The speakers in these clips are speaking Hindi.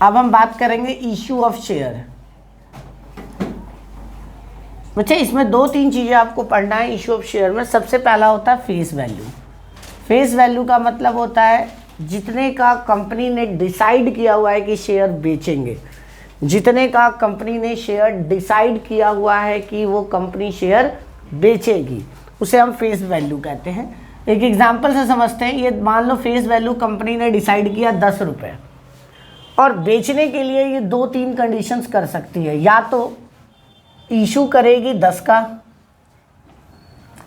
अब हम बात करेंगे इशू ऑफ शेयर। बच्चे इसमें 2-3 चीज़ें आपको पढ़ना है इशू ऑफ शेयर में। सबसे पहला होता है फेस वैल्यू। फेस वैल्यू का मतलब होता है जितने का कंपनी ने डिसाइड किया हुआ है कि शेयर बेचेंगे, जितने का कंपनी ने शेयर डिसाइड किया हुआ है कि वो कंपनी शेयर बेचेगी, उसे हम फेस वैल्यू कहते हैं। एक एग्जांपल से समझते हैं। ये मान लो फेस वैल्यू कंपनी ने डिसाइड किया 10 रुपये, और बेचने के लिए ये 2-3 कंडीशंस कर सकती है। या तो इशू करेगी 10 का,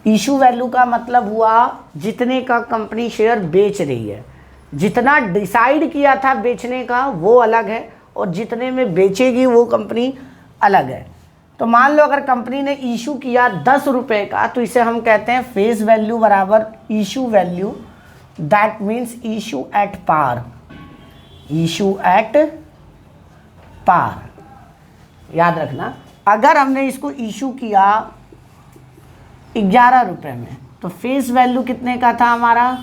इशू वैल्यू का मतलब हुआ जितने का कंपनी शेयर बेच रही है। जितना डिसाइड किया था बेचने का वो अलग है, और जितने में बेचेगी वो कंपनी अलग है। तो मान लो अगर कंपनी ने इशू किया 10 रुपये का, तो इसे हम कहते हैं फेस वैल्यू बराबर issue value, that means issue at par, issue at par. याद रखना, अगर हमने इसको इशू किया 11 रुपये में, तो फेस वैल्यू कितने का था हमारा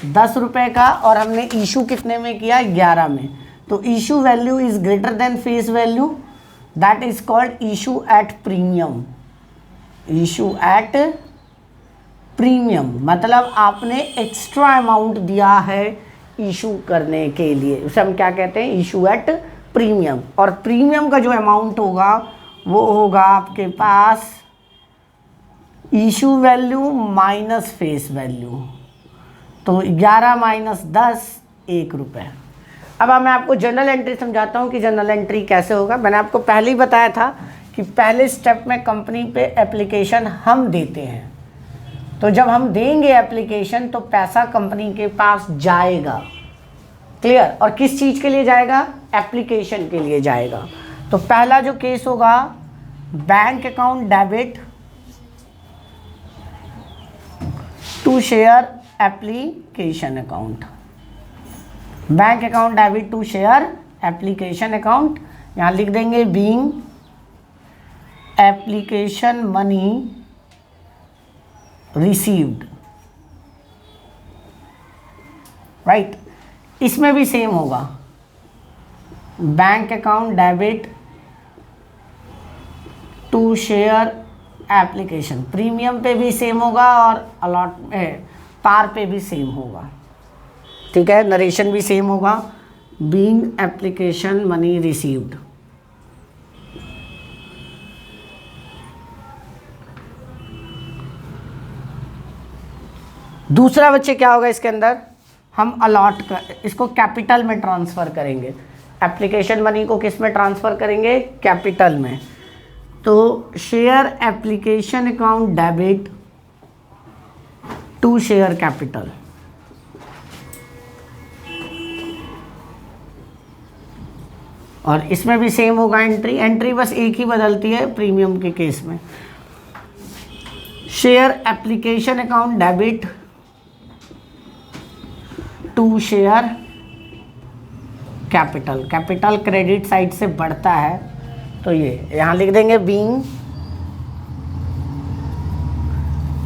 10 रुपये का, और हमने इशू कितने में किया 11 में। तो issue value is greater than face value, that is called issue at premium. Issue at premium मतलब आपने एक्स्ट्रा अमाउंट दिया है इशू करने के लिए, उसे हम क्या कहते हैं इशू एट प्रीमियम। और प्रीमियम का जो अमाउंट होगा वो होगा आपके पास issue value minus face value. तो 11 माइनस 10 1 रुपये। अब मैं आपको जनरल एंट्री समझाता हूँ कि जनरल एंट्री कैसे होगा। मैंने आपको पहले ही बताया था कि पहले स्टेप में कंपनी पे एप्लीकेशन हम देते हैं। तो जब हम देंगे एप्लीकेशन तो पैसा कंपनी के पास जाएगा। क्लियर? और किस चीज़ के लिए जाएगा? एप्लीकेशन के लिए जाएगा। तो पहला जो केस होगा bank account debit to share application account, bank account debit to share application account. यहाँ लिख देंगे being application money received, right. इसमें भी सेम होगा, bank account debit to share application. Premium पे भी सेम होगा और पार पे भी सेम होगा, ठीक है। नरेशन भी सेम होगा, बीइंग एप्लीकेशन मनी रिसीव्ड। दूसरा बच्चे क्या होगा इसके अंदर, हम अलॉट कर इसको कैपिटल में ट्रांसफ़र करेंगे। एप्लीकेशन मनी को किस में ट्रांसफ़र करेंगे? कैपिटल में। तो share application account debit to share capital. और इसमें भी सेम होगा एंट्री बस एक ही बदलती है प्रीमियम के केस में। Share application account debit to share capital. Capital credit side से बढ़ता है, तो ये यहाँ लिख देंगे being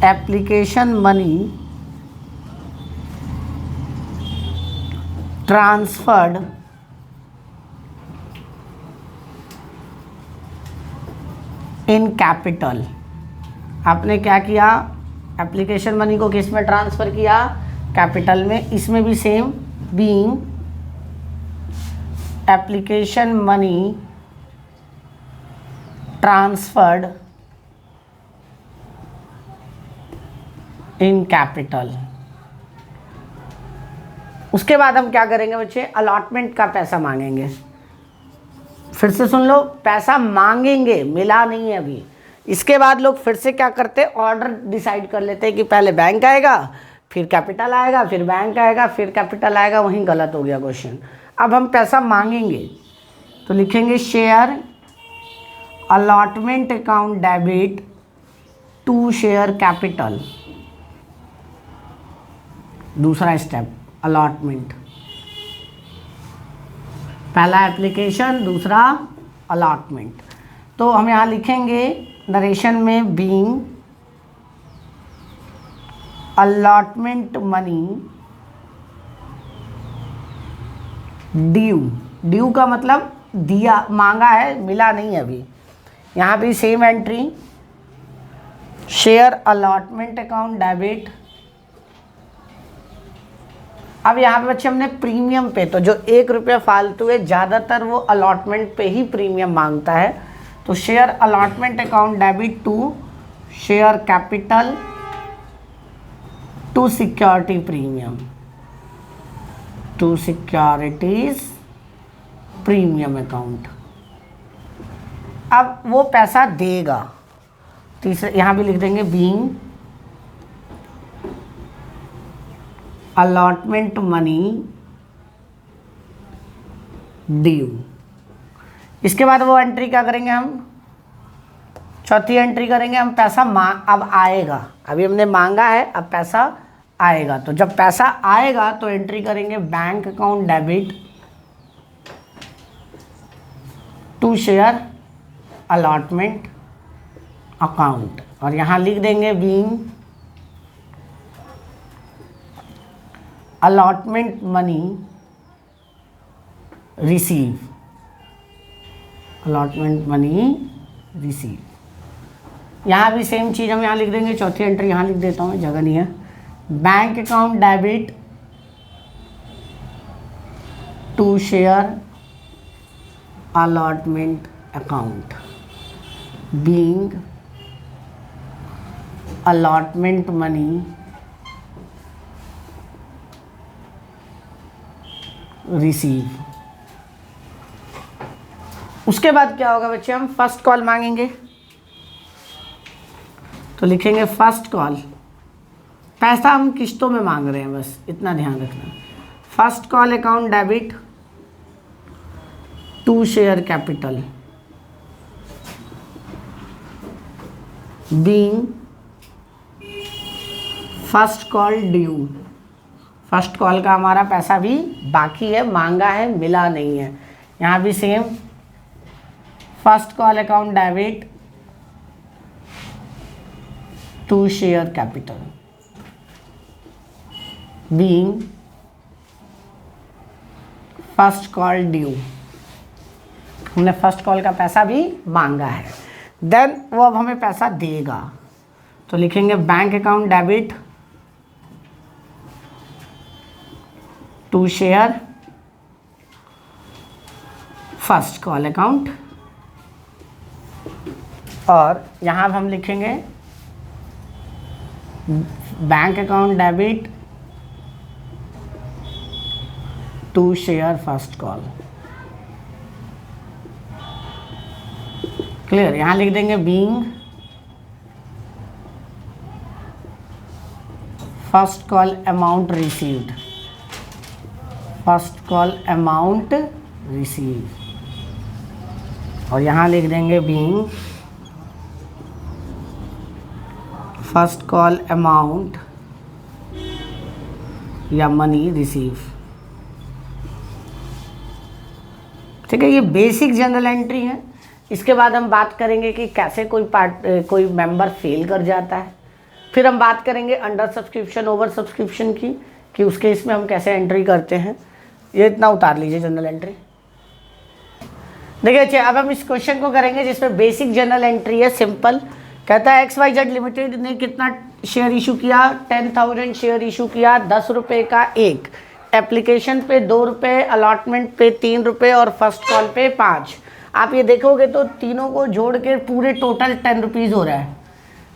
application money transferred in capital. आपने क्या किया? एप्लीकेशन मनी को किस में ट्रांसफ़र किया? कैपिटल में। इसमें भी same, being application money transferred in capital. उसके बाद हम क्या करेंगे बच्चे? अलॉटमेंट का पैसा मांगेंगे। फिर से सुन लो, पैसा मांगेंगे, मिला नहीं है अभी। इसके बाद लोग फिर से क्या करते हैं? ऑर्डर डिसाइड कर लेते हैं कि पहले बैंक आएगा, फिर कैपिटल आएगा, फिर बैंक आएगा, फिर कैपिटल आएगा। वहीं गलत हो गया क्वेश्चन। अब हम पैसा मांगेंगे तो लिखेंगे share allotment account debit to share capital. दूसरा स्टेप अलॉटमेंट, पहला एप्लीकेशन, दूसरा अलॉटमेंट। तो हम यहाँ लिखेंगे नरेशन में being allotment money due. Due का मतलब दिया, मांगा है, मिला नहीं अभी। यहाँ भी same entry, share allotment account debit. अब यहाँ पे बच्चे हमने प्रीमियम पे, तो जो 1 रुपया फालतू है, ज़्यादातर वो अलॉटमेंट पे ही प्रीमियम मांगता है। तो share allotment account debit to share capital to security premium, to securities premium account. अब वो पैसा देगा। तीसरे यहाँ भी लिख देंगे बीइंग अलॉटमेंट मनी ड्यू। इसके बाद वो एंट्री क्या करेंगे हम, चौथी एंट्री करेंगे हम, पैसा अब आएगा। अभी हमने मांगा है, अब पैसा आएगा। तो जब पैसा आएगा तो एंट्री करेंगे bank account debit to share allotment account, और यहाँ लिख देंगे being allotment money receive, allotment money receive. यहाँ भी सेम चीज़ हम यहाँ लिख देंगे, चौथी एंट्री यहाँ लिख देता हूँ, जगह नहीं है। Bank account debit to share allotment account being allotment money receive. उसके बाद क्या होगा बच्चे, हम फर्स्ट कॉल मांगेंगे। तो लिखेंगे फर्स्ट कॉल, पैसा हम किस्तों में मांग रहे हैं, बस इतना ध्यान रखना। First call account debit to share capital being first call due. First call का हमारा पैसा भी बाकी है, मांगा है, मिला नहीं है। यहाँ भी same, first call account debit to share capital being first call due. हमने फर्स्ट कॉल का पैसा भी मांगा है, देन वो अब हमें पैसा देगा। तो लिखेंगे bank account debit to share first call account, और यहाँ हम लिखेंगे bank account debit to share first call. Clear, यहाँ लिख देंगे being first call amount received, first call amount receive, और यहाँ लिख देंगे बीइंग फर्स्ट कॉल अमाउंट या मनी रिसीव। ठीक है, ये बेसिक जनरल एंट्री है। इसके बाद हम बात करेंगे कि कैसे कोई मेंबर फेल कर जाता है। फिर हम बात करेंगे अंडर सब्सक्रिप्शन ओवर सब्सक्रिप्शन की, कि उसके इसमें हम कैसे एंट्री करते हैं। ये इतना उतार लीजिए जनरल एंट्री। देखिए अच्छा, अब हम इस क्वेश्चन को करेंगे जिसमें बेसिक जनरल एंट्री है, सिंपल। कहता है XYZ लिमिटेड ने कितना शेयर इशू किया, 10,000 शेयर इशू किया, 10 रुपये का एक, एप्लीकेशन पे 2 रुपये, अलॉटमेंट पे 3 रुपये और फर्स्ट कॉल पे 5। आप ये देखोगे तो तीनों को जोड़ के पूरे टोटल 10 रुपीज़ हो रहा है।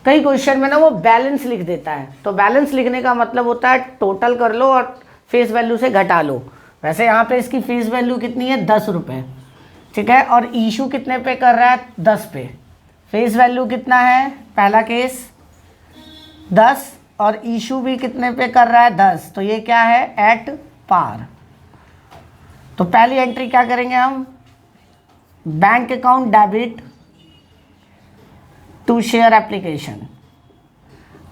कई क्वेश्चन में ना वो बैलेंस लिख देता है, तो बैलेंस लिखने का मतलब होता है टोटल कर लो और फेस वैल्यू से घटा लो। वैसे यहाँ पे इसकी फेस वैल्यू कितनी है, 10 रुपये, ठीक है, और इशू कितने पे कर रहा है, 10 पे। फेस वैल्यू कितना है, पहला केस 10, और इशू भी कितने पे कर रहा है, 10, तो ये क्या है, एट पार। तो पहली एंट्री क्या करेंगे हम, bank account debit to share application.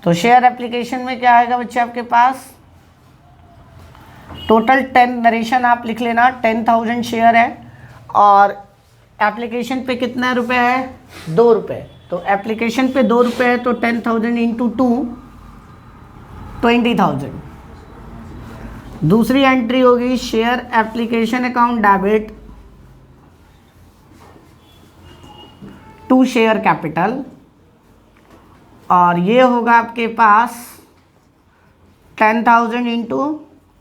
तो शेयर एप्लीकेशन में क्या आएगा बच्चे आपके पास, टोटल 10 नरेशन आप लिख लेना, 10,000 शेयर है, और एप्लीकेशन पे कितना रुपए है, 2 रुपये। तो एप्लीकेशन पे 2 रुपये है, तो 10,000 इंटू 2 20,000। दूसरी एंट्री होगी share application account debit to share capital, और ये होगा आपके पास 10,000 इंटू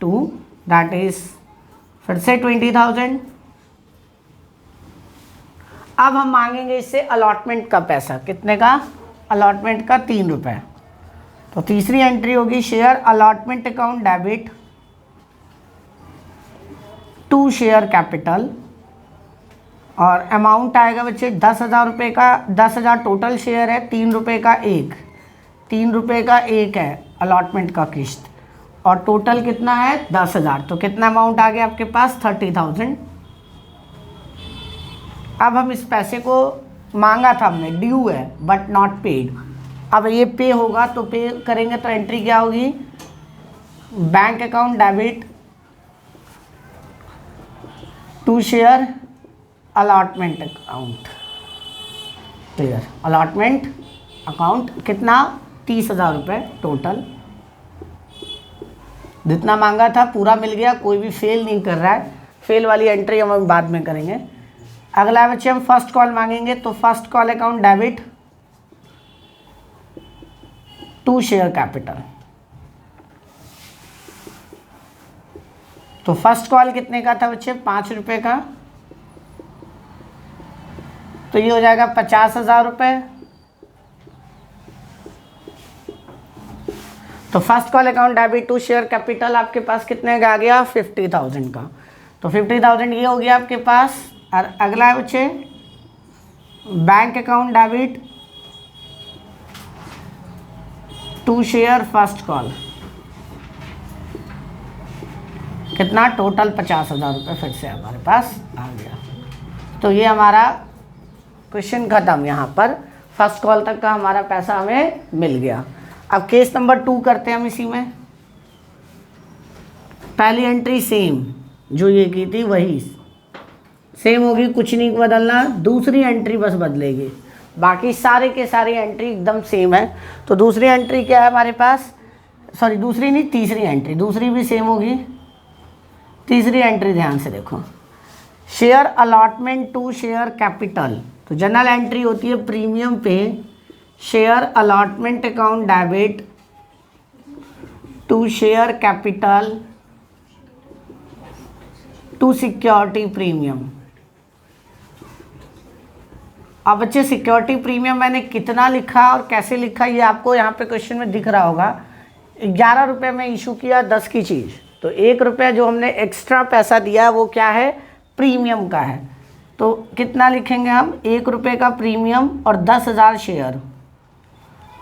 2, दैट इज फिर से 20,000। अब हम मांगेंगे इससे अलॉटमेंट का पैसा, कितने का? अलॉटमेंट का 3 रुपये। तो तीसरी एंट्री होगी share allotment account debit to share capital, और अमाउंट आएगा बच्चे 10,000 रुपये का। 10,000 टोटल शेयर है, 3 रुपये का एक, 3 रुपये का एक है अलॉटमेंट का किस्त, और टोटल कितना है 10,000। तो कितना अमाउंट आ गया आपके पास? 30,000। अब हम इस पैसे को मांगा था हमने, ड्यू है बट नॉट पेड। अब ये पे होगा, तो पे करेंगे तो एंट्री क्या होगी? Bank account debit to share allotment account, clear? Allotment account कितना? 30,000 रुपये टोटल, जितना मांगा था पूरा मिल गया, कोई भी फेल नहीं कर रहा है। फेल वाली एंट्री हम बाद में करेंगे। अगला बच्चे हम फर्स्ट कॉल मांगेंगे, तो first call account debit to share capital. तो फर्स्ट कॉल कितने का था बच्चे? 5 रुपये का, तो ये हो जाएगा 50,000 रुपये। तो first call account debit to share capital आपके पास कितने का आ गया? 50,000 का। तो 50,000 ये हो गया आपके पास। और अगला है बच्चे bank account debit to share first call, कितना? टोटल 50,000 रुपये फिर से हमारे पास आ गया। तो ये हमारा क्वेश्चन खत्म। यहाँ पर फर्स्ट कॉल तक का हमारा पैसा हमें मिल गया। अब केस नंबर 2 करते हैं हम इसी में। पहली एंट्री सेम जो ये की थी वही सेम होगी, कुछ नहीं बदलना। दूसरी एंट्री बस बदलेगी, बाकी सारे के सारी एंट्री एकदम सेम है। तो दूसरी एंट्री क्या है हमारे पास? सॉरी दूसरी नहीं, तीसरी एंट्री, दूसरी भी सेम होगी। तीसरी एंट्री ध्यान से देखो, share allotment to share capital. तो जनरल एंट्री होती है प्रीमियम पे, share allotment account debit to share capital to security premium. अब बच्चे सिक्योरिटी प्रीमियम मैंने कितना लिखा और कैसे लिखा ये आपको यहाँ पे क्वेश्चन में दिख रहा होगा। 11 रुपये में इशू किया 10 की चीज़, तो 1 रुपया जो हमने एक्स्ट्रा पैसा दिया वो क्या है? प्रीमियम का है। तो कितना लिखेंगे हम? 1 रुपये का प्रीमियम और 10,000 शेयर,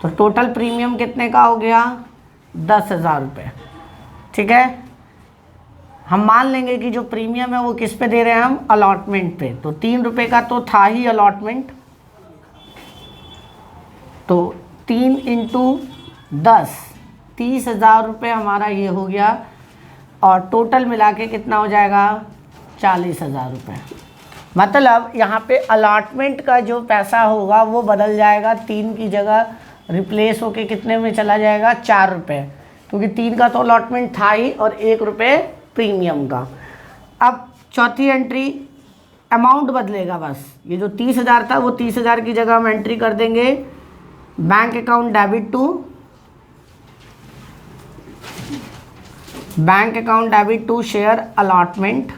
तो टोटल प्रीमियम कितने का हो गया? 10,000 रुपये। ठीक है, हम मान लेंगे कि जो प्रीमियम है वो किस पे दे रहे हैं हम? अलॉटमेंट पे। तो 3 रुपये का तो था ही अलॉटमेंट, तो 3 इंटू 10 30,000 रुपये हमारा ये हो गया, और टोटल मिला के कितना हो जाएगा? 40,000 रुपये। मतलब यहाँ पे अलॉटमेंट का जो पैसा होगा वो बदल जाएगा, 3 की जगह रिप्लेस होके कितने में चला जाएगा? 4 रुपये, क्योंकि 3 का तो अलॉटमेंट था ही और 1 रुपये प्रीमियम का। अब चौथी एंट्री अमाउंट बदलेगा बस, ये जो 30,000 था वो 30,000 की जगह हम एंट्री कर देंगे bank account debit to share allotment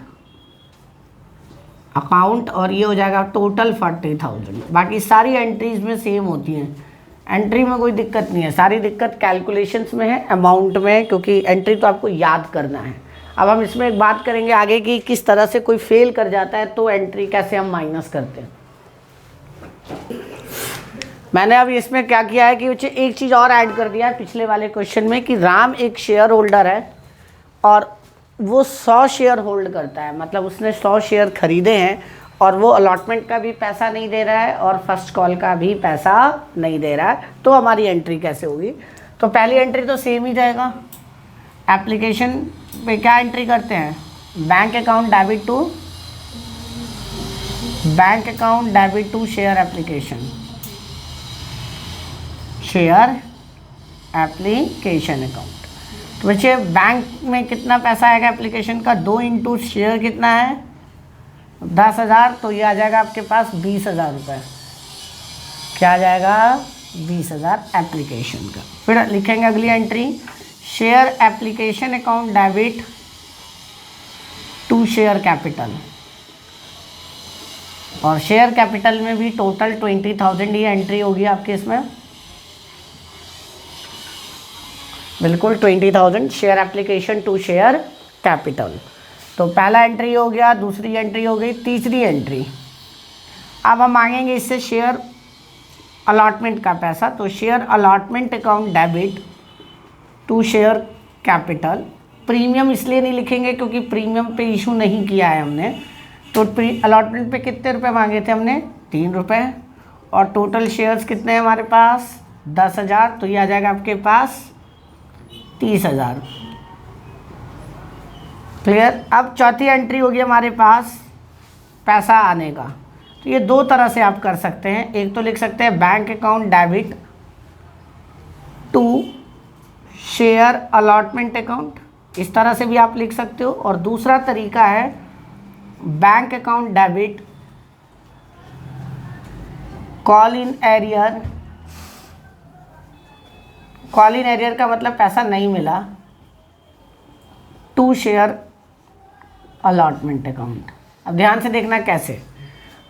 account, और ये हो जाएगा टोटल 40,000। बाकी सारी एंट्रीज में सेम होती हैं, एंट्री में कोई दिक्कत नहीं है, सारी दिक्कत कैलकुलेशंस में है, अमाउंट में, क्योंकि एंट्री तो आपको याद करना है। अब हम इसमें एक बात करेंगे आगे कि किस तरह से कोई फेल कर जाता है तो एंट्री कैसे हम माइनस करते हैं। मैंने अब इसमें क्या किया है कि बच्चे एक चीज़ और ऐड कर दिया है पिछले वाले क्वेश्चन में, कि राम एक शेयर होल्डर है और वो 100 शेयर होल्ड करता है, मतलब उसने 100 शेयर खरीदे हैं और वो अलॉटमेंट का भी पैसा नहीं दे रहा है और फर्स्ट कॉल का भी पैसा नहीं दे रहा है, तो हमारी एंट्री कैसे होगी? तो पहली एंट्री तो सेम ही जाएगा। एप्लीकेशन पे क्या एंट्री करते हैं? Bank account debit to share application account. तो बच्चे बैंक में कितना पैसा आएगा एप्लीकेशन का? 2 इंटू शेयर कितना है? 10,000, तो ये आ जाएगा आपके पास 20,000 रुपये। क्या आ जाएगा 20,000 एप्लीकेशन का। फिर लिखेंगे अगली entry, share application account debit to share capital, और शेयर कैपिटल में भी टोटल 20,000 ही एंट्री होगी आपके इसमें, बिल्कुल 20,000 share application to share capital. तो पहला एंट्री हो गया, दूसरी एंट्री हो गई, तीसरी एंट्री अब हम मांगेंगे इससे शेयर अलॉटमेंट का पैसा। तो share allotment account debit to share capital. Premium इसलिए नहीं लिखेंगे क्योंकि प्रीमियम पे इशू नहीं किया है हमने। तो अलॉटमेंट पे कितने रुपए मांगे थे हमने 3 रुपये, और टोटल शेयर्स कितने हैं हमारे पास 10,000, तो ये आ जाएगा आपके पास 30,000। क्लियर। अब चौथी एंट्री होगी हमारे पास पैसा आने का। तो ये दो तरह से आप कर सकते हैं, एक तो लिख सकते हैं bank account debit to share allotment account, इस तरह से भी आप लिख सकते हो, और दूसरा तरीका है bank account debit call in arrear. Call in arrear का मतलब पैसा नहीं मिला, टू शेयर अलॉटमेंट अकाउंट। अब ध्यान से देखना कैसे।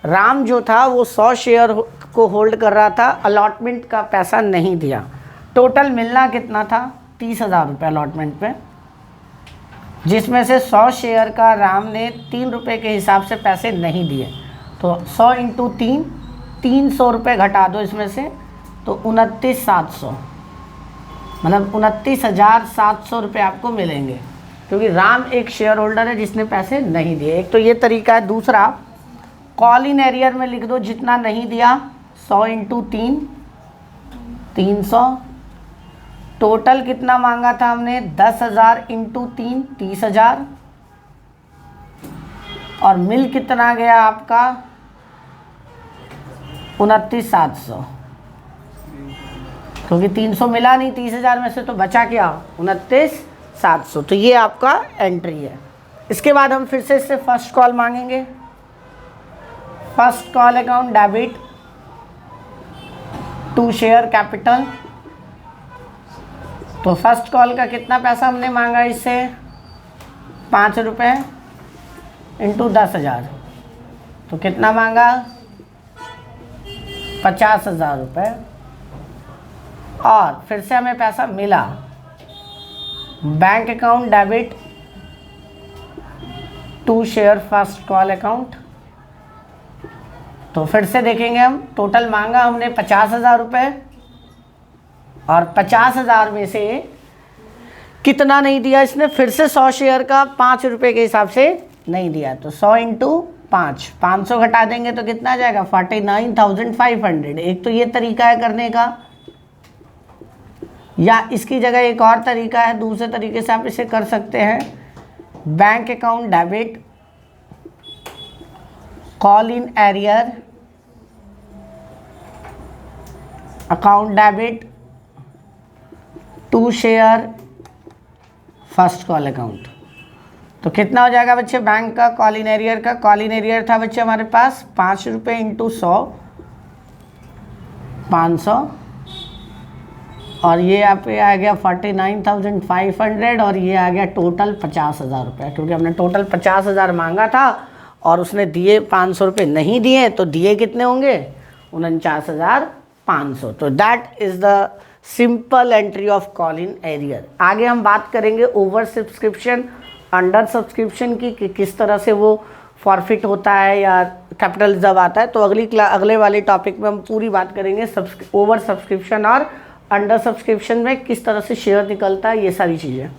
राम जो था वो 100 शेयर को होल्ड कर रहा था, अलॉटमेंट का पैसा नहीं दिया। टोटल मिलना कितना था 30,000 रुपये अलॉटमेंट पे, जिसमें से 100 शेयर का राम ने 3 रुपये के हिसाब से पैसे नहीं दिए। तो 100 इंटू 3, 300 रुपये घटा दो इसमें से, तो 29,700, मतलब 29,700 रुपये आपको मिलेंगे, क्योंकि राम एक शेयर होल्डर है जिसने पैसे नहीं दिए। एक तो ये तरीका है। दूसरा कॉल इन एरियर में लिख दो जितना नहीं दिया, 100 इंटू 3, 300। टोटल कितना मांगा था हमने 10,000 इंटू 3, 30,000, और मिल कितना गया आपका 29,700, क्योंकि 300 मिला नहीं 30,000 में से, तो बचा क्या 29,700। तो ये आपका एंट्री है। इसके बाद हम फिर से इससे फर्स्ट कॉल मांगेंगे, first call account debit to share capital. तो फर्स्ट कॉल का कितना पैसा हमने मांगा इससे 5 रुपये इंटू 10,000, तो कितना मांगा 50,000 रुपये, और फिर से हमें पैसा मिला bank account debit to share first call account. तो फिर से देखेंगे हम, टोटल मांगा हमने 50,000 रुपये, और 50,000 में से कितना नहीं दिया इसने, फिर से 100 शेयर का 5 रुपये के हिसाब से नहीं दिया। तो 100 इंटू 5, 500 घटा देंगे तो कितना आ जाएगा 49,500। एक तो ये तरीका है करने का, या इसकी जगह एक और तरीका है, दूसरे तरीके से आप इसे कर सकते हैं, bank account debit call in arrear account debit to share first call account. तो कितना हो जाएगा बच्चे बैंक का कॉल इन एरियर का, कॉल इन एरियर था बच्चे हमारे पास 5 रुपये इंटू 100, 500, और ये यहाँ पे आ गया 49,500, और ये आ गया टोटल 50,000 रुपये, क्योंकि हमने टोटल 50,000 मांगा था और उसने दिए 500 रुपये नहीं दिए, तो दिए कितने होंगे 49,500। तो that is the simple entry of call in arrear. आगे हम बात करेंगे ओवर सब्सक्रिप्शन, अंडर सब्सक्रिप्शन की, कि किस तरह से वो फॉरफिट होता है या कैपिटल जब आता है। तो अगले वाले टॉपिक में हम पूरी बात करेंगे ओवर सब्सक्रिप्शन और अंडर सब्सक्रिप्शन में किस तरह से शेयर निकलता है, ये सारी चीज़ें।